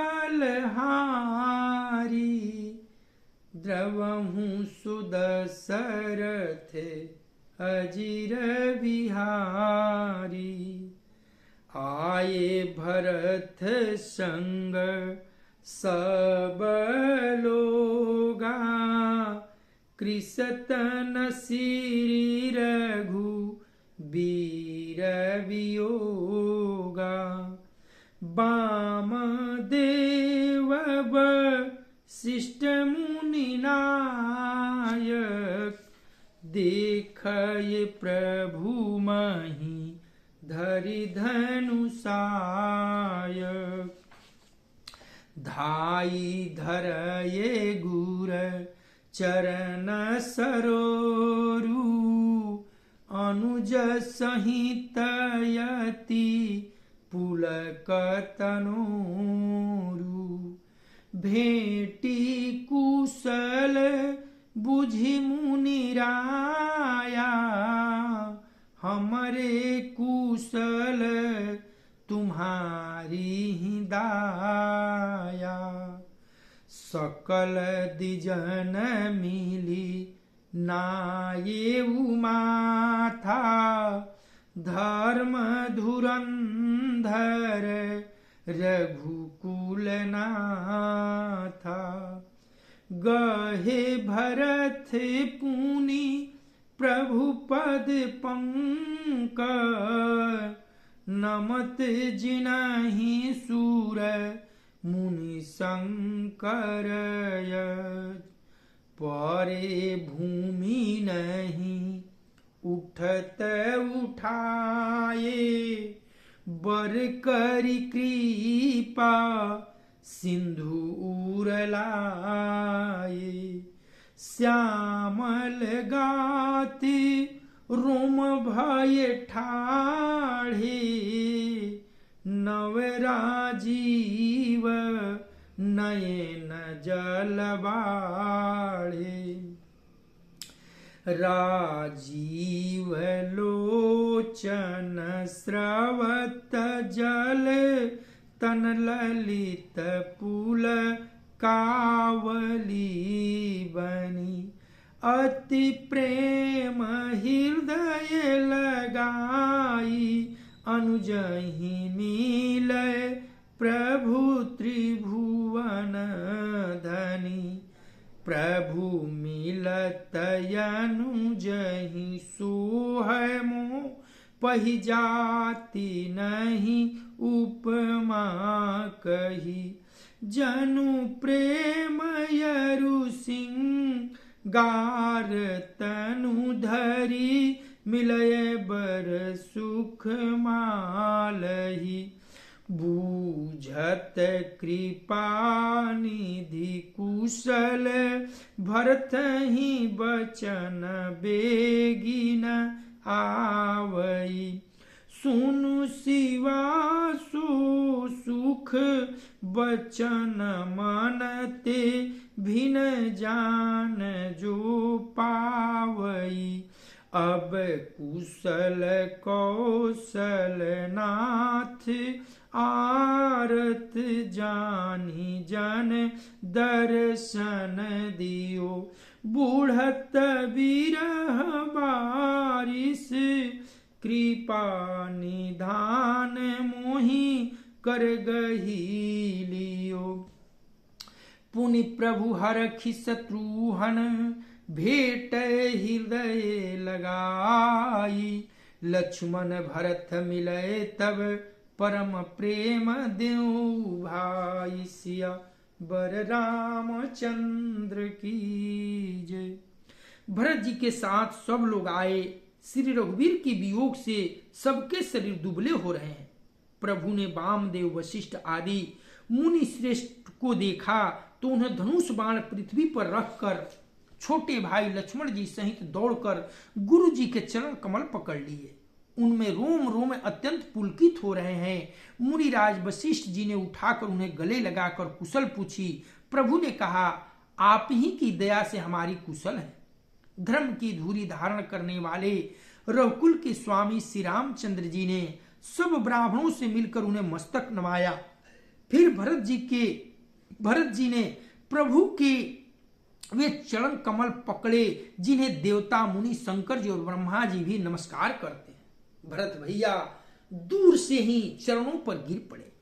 [SPEAKER 1] द्रवहु सुदशरथ अजीर विहारी, आये भरत संग सब लोगा, कृषतन श्री रघु वीर वियोगा, बाम देव शिष्ट मुनि नायक, देखय प्रभु मही धरि धनुषायक। धाई धरये गुर चरण सरोरु, अनुज सहित यति पुलक तनोरु। भेटी कुशल बुझि मुनिराया, हमरे कुशल तुम्हारी ही दाया। सकल दिजन मिली नाये माथा, धर्म धुरंधर रघुकुल नाथा। गहे भरत पुनि प्रभु पद पंकज, नमत जिनहि सूर मुनि शंकर यज। परे भूमि नहीं उठत उठाए, बर करि कृपा सिंधु उरलाए। श्यामल गाति रोम भय ठाढ़े, नवराजीव नयन जल बाढ़े। राजीव लोचन स्रवत जल, तन ललित पुल कावली बनी। अति प्रेम हृदय लगाई, अनुजहि मिलय प्रभु त्रिभुवन धनी। प्रभु मिलत अनुजहि सोहय मोह, पहि जाति नहीं उपमा कही। जनु प्रेम यरु सिंगार, तनु धरी मिलय बर सुख मालही। बूझत कृपा निधि कुशल, भरत ही बचन बेगिन आवई। सुनु शिवा सो सुख बचन मनते, भिन जान जो पावई। अब कुशल कौशल नाथ, आरत जानी जन दर्शन दियो। बूढ़त बिरह बारिश, कृपा निधान मोहि कर गही लियो। पुनि प्रभु हरखि शत्रुहन, भेट हृदय लगाई। लक्ष्मण भरत मिलय तब, परम प्रेम देऊ भाई। सिया बर रामचंद्र की जय। भरत जी के साथ सब लोग आए। श्री रघुवीर के वियोग से सबके शरीर दुबले हो रहे हैं। प्रभु ने वामदेव, वशिष्ठ आदि मुनि श्रेष्ठ को देखा तो उन्हें धनुष बाण पृथ्वी पर रखकर छोटे भाई लक्ष्मण जी सहित दौड़कर गुरु जी के चरण कमल पकड़ लिए। उनमें रोम रोम अत्यंत पुलकित हो रहे हैं। मुनिराज वशिष्ठ जी ने उठाकर उन्हें गले लगाकर कुशल पूछी। प्रभु ने कहा, आप ही की दया से हमारी कुशल है। धर्म की धूरी धारण करने वाले रघुकुल के स्वामी श्री रामचंद्र जी ने सब ब्राह्मणों से मिलकर उन्हें मस्तक नवाया। फिर भरत जी ने प्रभु के वे चरण कमल पकड़े, जिन्हें देवता मुनि शंकर जी और ब्रह्मा जी भी नमस्कार करते हैं। भरत भैया दूर से ही चरणों पर गिर पड़े।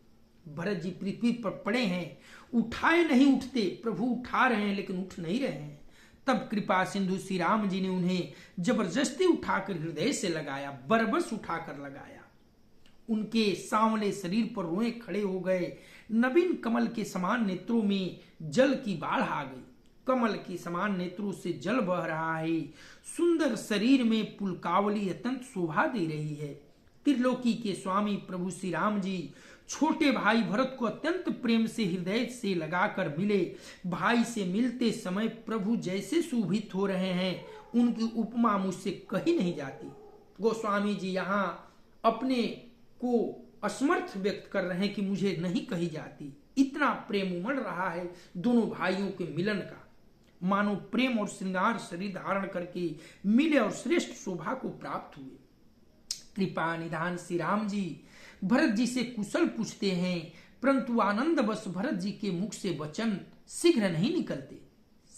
[SPEAKER 1] भरत जी पृथ्वी पर पड़े हैं, उठाए नहीं उठते। प्रभु उठा रहे हैं लेकिन उठ नहीं रहे हैं। तब कृपा सिंधु श्री राम जी ने उन्हें जबरदस्ती उठाकर हृदय से लगाया, बरबस उठाकर लगाया। उनके सांवले शरीर पर रोए खड़े हो गए। नवीन कमल के समान नेत्रों में जल की बाढ़ आ गई। कमल के समान नेत्रों से जल बह रहा है। सुंदर शरीर में पुलकावली अत्यंत शोभा दे रही है। त्रिलोकी के स्वामी प्रभु श्री राम जी छोटे भाई भरत को अत्यंत प्रेम से हृदय से लगाकर मिले। भाई से मिलते समय प्रभु जैसे शोभित हो रहे हैं, उनकी उपमा मुझसे कही नहीं जाती। गोस्वामी जी यहाँ अपने को असमर्थ व्यक्त कर रहे हैं कि मुझे नहीं कही जाती। इतना प्रेम उमड़ रहा है दोनों भाइयों के मिलन का, मानो प्रेम और श्रृंगार शरीर धारण करके मिले और श्रेष्ठ शोभा को प्राप्त हुए। कृपा निधान श्री राम जी भरत जी से कुशल पूछते हैं, परंतु आनंद बस भरत जी के मुख से वचन शीघ्र नहीं निकलते।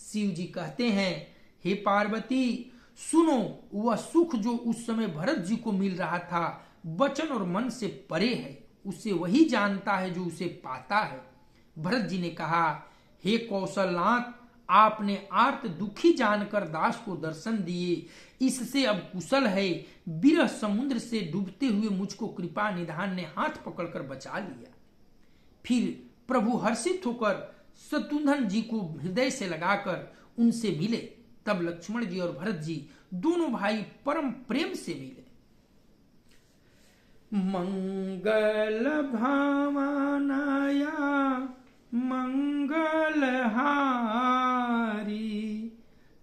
[SPEAKER 1] शिव जी कहते हैं, हे पार्वती सुनो, वह सुख जो उस समय भरत जी को मिल रहा था वचन और मन से परे है। उसे वही जानता है जो उसे पाता है। भरत जी ने कहा, हे कौशलनाथ, आपने आर्त दुखी जानकर दास को दर्शन दिए, इससे अब कुशल है। विरह समुद्र से डूबते हुए मुझको कृपा निधान ने हाथ पकड़कर बचा लिया। फिर प्रभु हर्षित होकर शत्रुघ्न जी को हृदय से लगाकर उनसे मिले। तब लक्ष्मण जी और भरत जी दोनों भाई परम प्रेम से मिले। मंगल भावनाया मंगलहारी,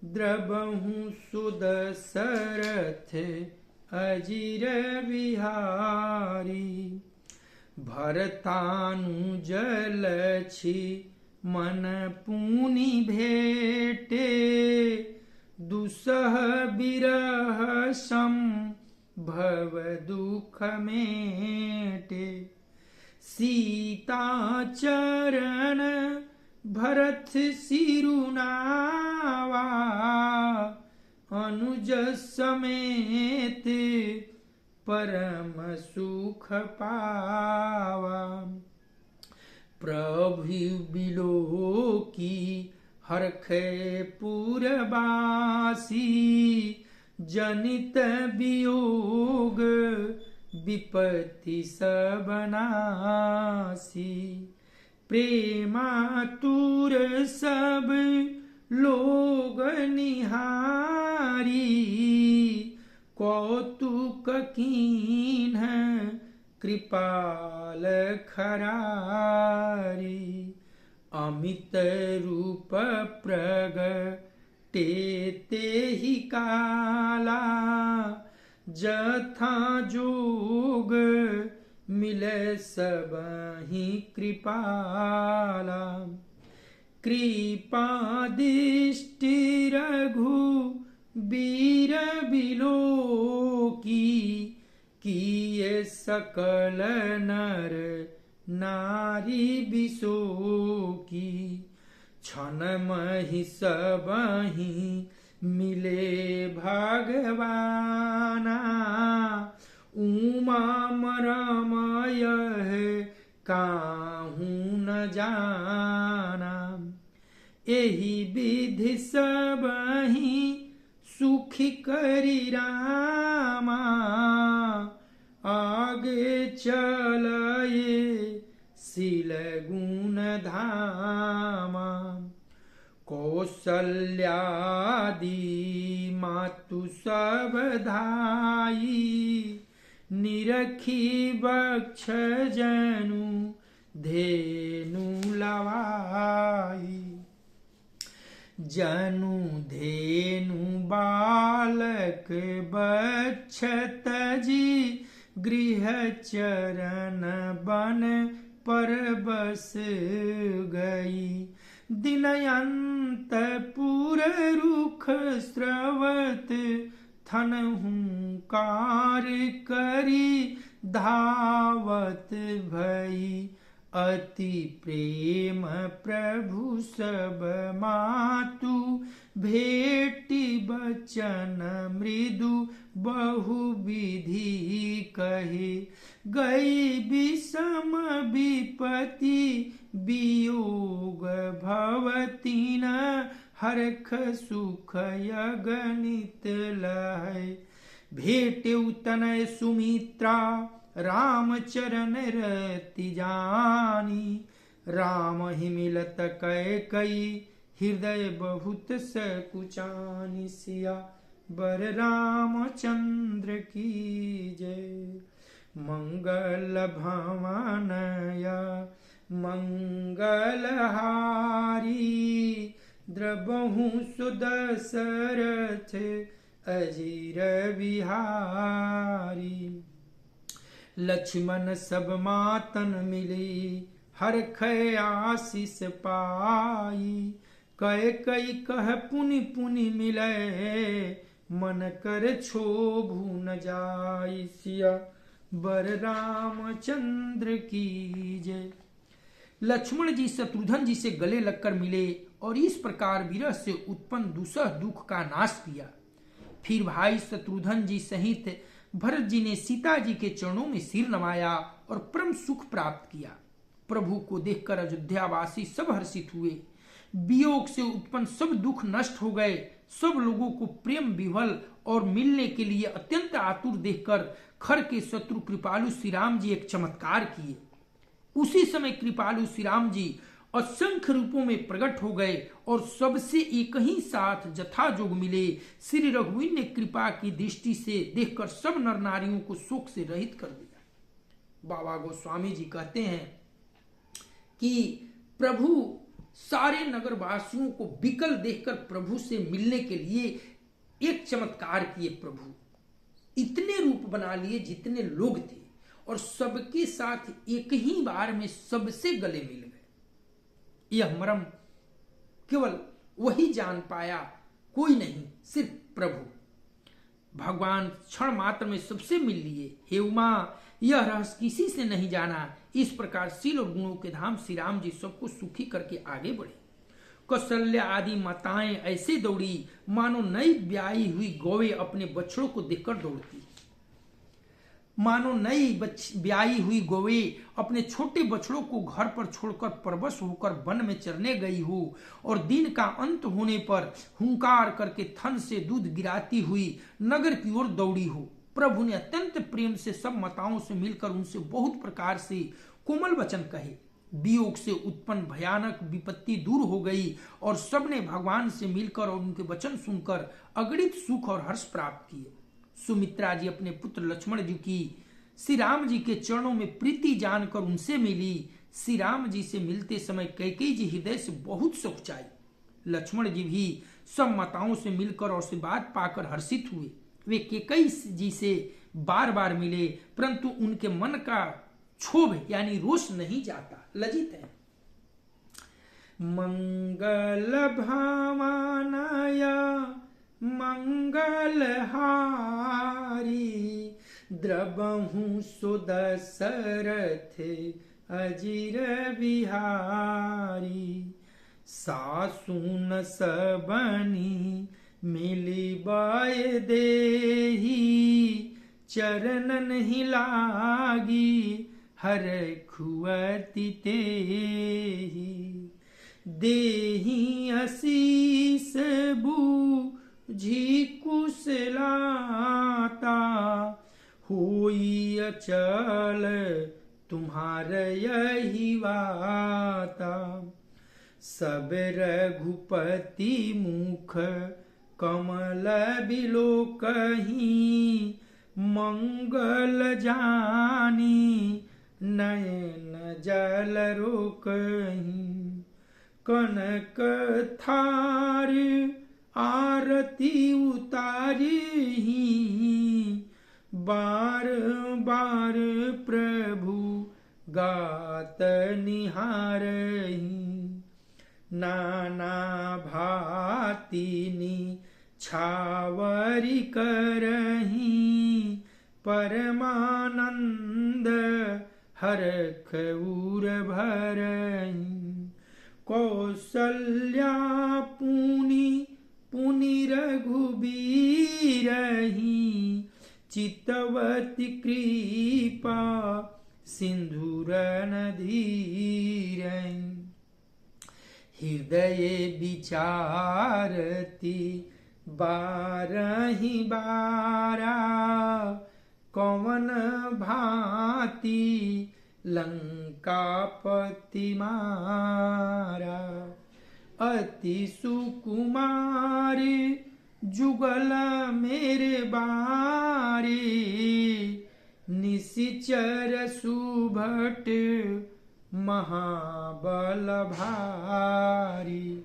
[SPEAKER 1] द्रबहु सुदशरथ अजिर विहारी। भरतानुजल छी मन पुनि भेटे, दुसह बिरह संभव दुख मेटे। सीता चरण भरत सिरुनावा, अनुज समेत परम सुख पावा। प्रभु बिलोकी हरखे पुरवासी, जनित वियोग विपत्ति सबनासी। प्रेमातुर सब लोग निहारी, कौतुक कीन्ह कृपाल खरारी। अमित रूप प्रगटे तेहि काला, जथा जोग मिले सबहि कृपाला। कृपा दृष्टि रघु वीर बिलोकी, किए सकल नर नारी बिसोकी। क्षण महि सबहि मिले भगवाना, उमा मरमय काहू न जाना। एहि विधि सबहि सुखी करी रामा, आगे चलए सिल गुण धामा। कौसल्यादि मातु सब धाई, निरखी बक्ष जनु धेनु लवाई। जनु धेनु बालक बक्ष तजी, गृह चरण बन पर बस गई। दिनयंत पुर रुख स्रवत, थन हुंकार करी धावत भई। अति प्रेम प्रभु सब मातु, भेटी बचन मृदु बहु विधि कहे। गई विषम विपति वियोग भवतीन, हरख सुख अगणित लहै। भेटे तनय सुमित्रा राम चरण रति जानी। राम ही मिलत कै कई हृदय बहुत सकुचानी। सिया बर रामचंद्र की जय। मंगल भवनया मंगलहारी। द्रबहु सुदशरथ अजीर बिहारी। लक्ष्मण सब मातन मिली हरखै आशीष पाई। कह कई कह पुनि पुनि मिले मन कर क्षोभु न जाई। सिया बर रामचंद्र की जय। लक्ष्मण जी शत्रुघ्न जी से गले लगकर मिले और इस प्रकार विरह से उत्पन्न दुसह दुख का नाश किया। फिर भाई शत्रुघ्न जी सहित भरत जी ने सीता जी के चरणों में सिर नवाया और परम सुख प्राप्त किया। प्रभु को देखकर अयोध्यावासी सब हर्षित हुए। वियोग से उत्पन्न सब दुख नष्ट हो गए। सब लोगों को प्रेम विह्वल और मिलने के लिए अत्यंत आतुर देखकर खर के शत्रु कृपालु श्री राम जी एक चमत्कार किए। उसी समय कृपालु श्री राम जी असंख्य रूपों में प्रकट हो गए और सबसे एक ही साथ जथाजोग मिले। श्री रघुवीर ने कृपा की दृष्टि से देखकर सब नर नारियों को शोक से रहित कर दिया। बाबा गोस्वामी जी कहते हैं कि प्रभु सारे नगरवासियों को विकल देखकर प्रभु से मिलने के लिए एक चमत्कार किए। प्रभु इतने रूप बना लिए जितने लोग थे और सबके साथ एक ही बार में सबसे गले मिल गए। यह मर्म केवल वही जान पाया, कोई नहीं, सिर्फ प्रभु। भगवान क्षण मात्र में सबसे मिल लिए। हे उमा, यह रहस्य किसी से नहीं जाना। इस प्रकार शील और गुणों के धाम श्री राम जी सबको सुखी करके आगे बढ़े। कौशल्या आदि माताएं ऐसे दौड़ी मानो नई ब्याही हुई गौवे अपने बछड़ों को देखकर दौड़ती। मानो नई ब्याही हुई गौवे अपने छोटे बछड़ों को घर पर छोड़कर परवश होकर वन में चरने गई हो और दिन का अंत होने पर हुंकार करके थन से दूध गिराती हुई नगर की ओर दौड़ी हो। प्रभु ने अत्यंत प्रेम से सब माताओं से मिलकर उनसे बहुत प्रकार से कोमल वचन कहे। वियोग से उत्पन्न भयानक विपत्ति दूर हो गई और सबने भगवान से मिलकर और उनके वचन सुनकर अगणित सुख और हर्ष प्राप्त किए। सुमित्रा जी अपने पुत्र लक्ष्मण जी की श्री राम जी के चरणों में प्रीति जानकर उनसे मिली। श्री राम जी से मिलते समय कैकेयी जी हृदय से बहुत सकुचाई। लक्ष्मण जी भी सब माताओं से मिलकर और आशीर्वाद पाकर हर्षित हुए। वे कैकेयी जी से बार बार मिले परंतु उनके मन का क्षोभ यानी रोष नहीं जाता, लज्जित है। मंगल भावनाया मंगलहारी। द्रबहु सुदशरथ अजीर बिहारी। सासुन सबनी मिली बाय देही। चरणन ही लागी हर खुअति तेहि। देहि आशीष बूझी कुशलाता। होई अचल तुम्हार यही वाता। सब रघुपति मुख कमल बिलोकहि। मंगल जानी नयन जल रोकहि। कनक थार आरती उतारिहि। बार बार प्रभु गात निहारहि। नाना भातिनी छावरी करहि। परमानंद हरख उर भरहि। कौसल्या पुनि पुनि रघुबीरहि। चितवती कृपा सिंधुर नधीरहि। हृदय विचारती बारहि बारा। कौन भांति लंकापति मारा। अति सुकुमारी जुगल मेरे बारी, निशिचर सुभट महाबल भारी।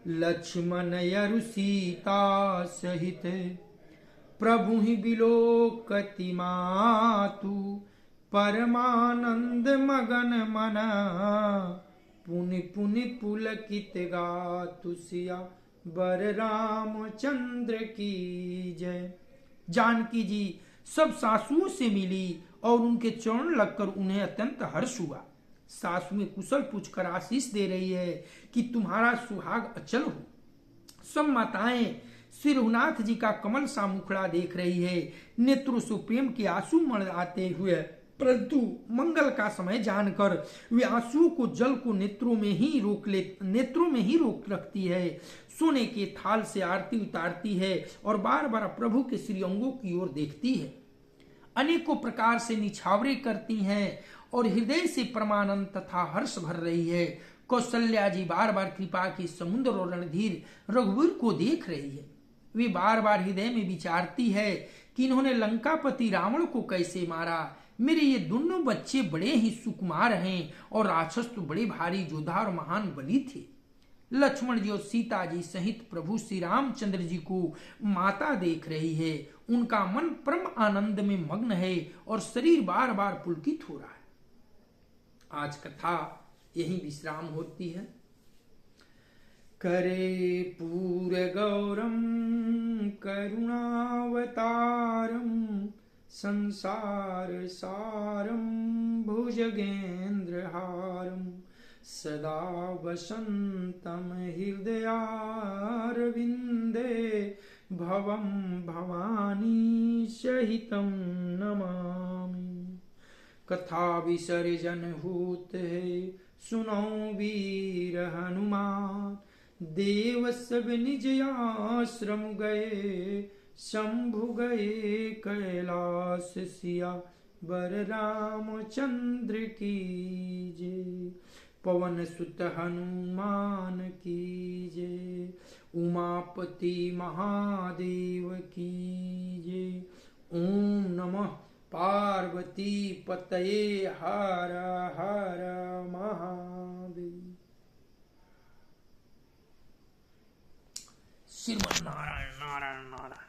[SPEAKER 1] लक्ष्मण यरु सीता सहित प्रभु ही बिलोकति मातु। परमानंद मगन मना, पुनि पुनि पुलकित गातु। सिया बर रामचंद्र की जय। जानकी जी सब सासुओं से मिली और उनके चरण लगकर उन्हें अत्यंत हर्ष हुआ। सासुएं कुशल पूछकर आशीष दे रही है कि तुम्हारा सुहाग अचल हो। सब माताएं श्री रघुनाथ जी का कमल सा मुखड़ा देख रही है, नेत्रों से प्रेम के आंसू मढ़ाते हुए, परंतु मंगल का समय जानकर वे आंसुओं को जल को नेत्रों में ही रोक रखती है। सोने के थाल से आरती उतारती है और बार बार प्रभु के श्री अंगों की ओर देखती है। अनेकों प्रकार से निछावरे करती हैं और हृदय से परमानंद तथा हर्ष भर रही है। कौशल्या जी बार बार कृपा के समुद्र और रणधीर रघुवीर को देख रही है। वे बार बार हृदय में विचारती है कि इन्होंने लंकापति रावण को कैसे मारा। मेरे ये दोनों बच्चे बड़े ही सुकुमार हैं और राक्षस तो बड़े भारी योद्धा और महान बली थे। लक्ष्मण जी और सीता जी सहित प्रभु श्री रामचंद्र जी को माता देख रही है। उनका मन परम आनंद में मग्न है और शरीर बार बार पुलकित हो रहा है। आज कथा यही विश्राम होती है। करे पूर गौरम करुणावतारम, संसार सारम भुजगेन्द्रहारम। सदा वसंतम हृदयारविंदे, भवम भवानी सहितम नमामि। कथा विसर्जन होत है, सुनो वीर हनुमान। देव सब निज आश्रम गए, शंभु गए कैलाश। सिया बर रामचंद्र की जय। पवन सुत हनुमान की जय। उमापति महादेव की जय। ओम नमः पार्वती पतये, हर हर महादेव। श्रीमन नारायण नारायण।